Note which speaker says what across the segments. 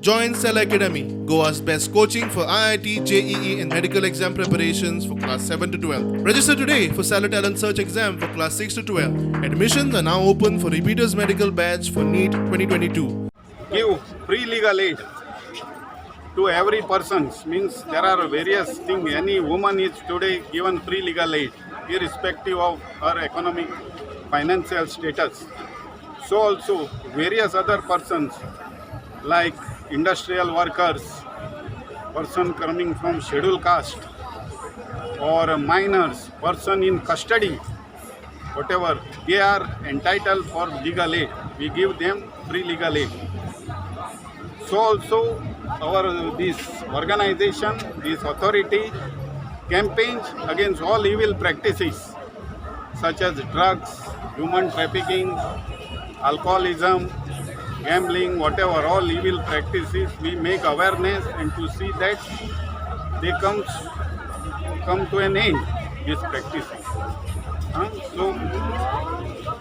Speaker 1: Join Cell Academy, Goa's best coaching for IIT, JEE, and medical exam preparations for class 7 to 12. Register today for Cell Talent Search exam for class 6 to 12. Admissions are now open for repeaters medical batch for NEET 2022.
Speaker 2: Give free legal aid to every person. Means there are various things. Any woman is today given free legal aid, irrespective of her economic, financial status. So also various other persons like industrial workers, person coming from scheduled caste, or minors, person in custody, whatever, they are entitled for legal aid. We give them free legal aid. So also our this organization, this authority campaigns against all evil practices such as drugs, human trafficking, alcoholism, gambling, whatever, all evil practices. We make awareness and to see that they come to an end, these practices. So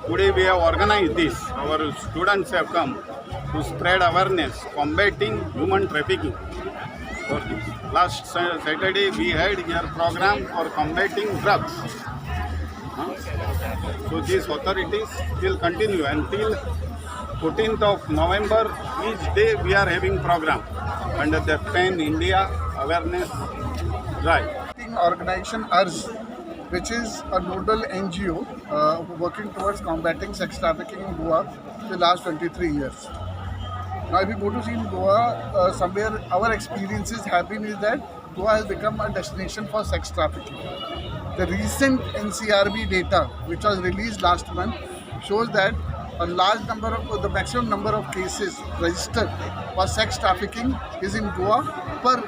Speaker 2: today we have organized this. Our students have come to spread awareness, combating human trafficking. For this. Last Saturday we had here program for combating drugs. So these authorities will continue until 14th of November. Each day we are having program under the PEN India Awareness Drive.
Speaker 3: Organization URS, which is a nodal NGO working towards combating sex trafficking in Goa for the last 23 years. Now, if you go to see in Goa, somewhere our experiences have been is that Goa has become a destination for sex trafficking. The recent NCRB data, which was released last month, shows that a large number of the maximum number of cases registered for sex trafficking is in Goa per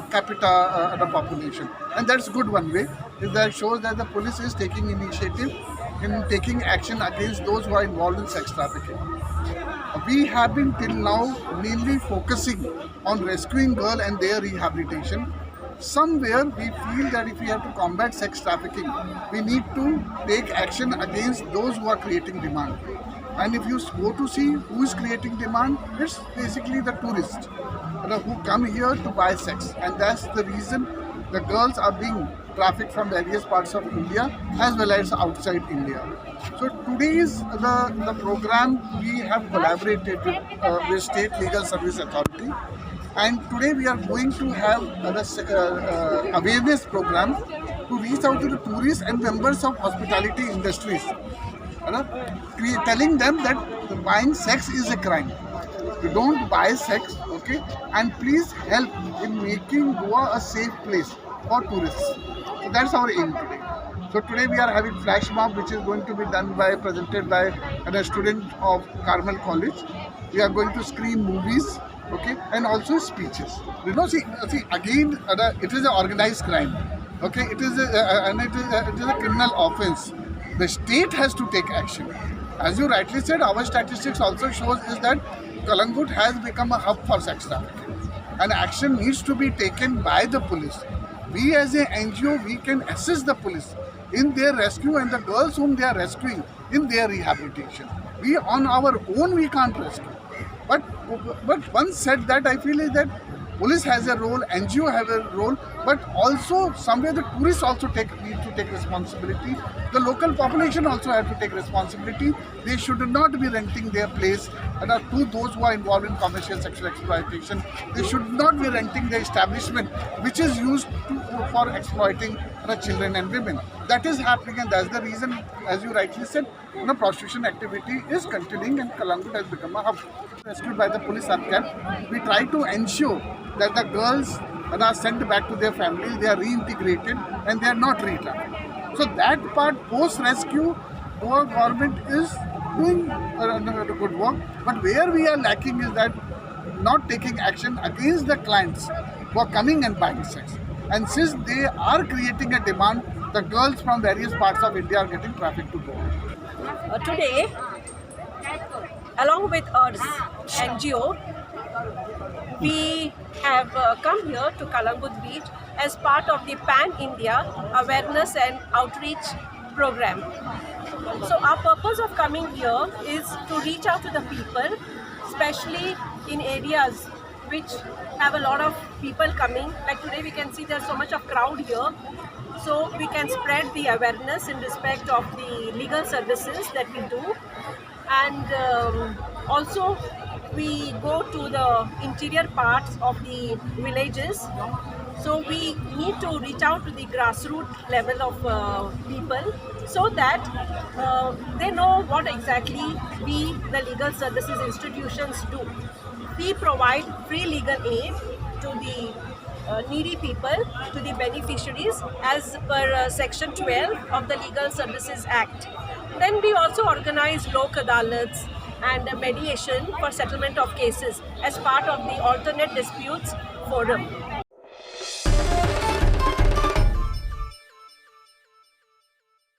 Speaker 3: capita population, and that's good one way. That shows that the police is taking initiative in taking action against those who are involved in sex trafficking. We have been till now mainly focusing on rescuing girls and their rehabilitation. Somewhere we feel that if we have to combat sex trafficking, we need to take action against those who are creating demand. And if you go to see who is creating demand, it's basically the tourists who come here to buy sex. And that's the reason the girls are being trafficked from various parts of India as well as outside India. So today's the program, we have collaborated with State Legal Service Authority. And today we are going to have an awareness program to reach out to the tourists and members of hospitality industries, telling them that buying sex is a crime. You don't buy sex, okay? And please help in making Goa a safe place for tourists. So that's our aim today. So today we are having flash mob, which is going to be presented by a student of Carmel College. We are going to screen movies, okay, and also speeches. See again, it is an organized crime, okay? It is a criminal offense. The state has to take action. As you rightly said, our statistics also shows is that Kalangut has become a hub for sex trafficking, and action needs to be taken by the police. We as an NGO, we can assist the police in their rescue and the girls whom they are rescuing in their rehabilitation. We on our own, we can't rescue. But once said that, I feel is that police has a role, NGO have a role, but also somewhere the tourists also need to take responsibility. The local population also have to take responsibility. They should not be renting their place to those who are involved in commercial sexual exploitation. They should not be renting the establishment which is used for exploiting children and women. That is happening, and that's the reason, as you rightly said, prostitution activity is continuing and Kalangut has become a hub. Rescued by the police are kept. We try to ensure that the girls are sent back to their families, they are reintegrated and they are not re-trafficked. So that part, post-rescue, our government is doing good work. But where we are lacking is that not taking action against the clients who are coming and buying sex. And since they are creating a demand, the girls from various parts of India are getting trafficked to Goa.
Speaker 4: Today, along with URS NGO, we have come here to Kalangut Beach as part of the Pan India Awareness and Outreach Program. So our purpose of coming here is to reach out to the people, especially in areas which have a lot of people coming. Like today we can see there's so much of crowd here. So we can spread the awareness in respect of the legal services that we do. And also we go to the interior parts of the villages. So we need to reach out to the grassroots level of people so that they know what exactly we, the legal services institutions, do. We provide free legal aid to the needy people, to the beneficiaries as per Section 12 of the Legal Services Act. Then we also organize lok adalats and mediation for settlement of cases as part of the alternate disputes forum.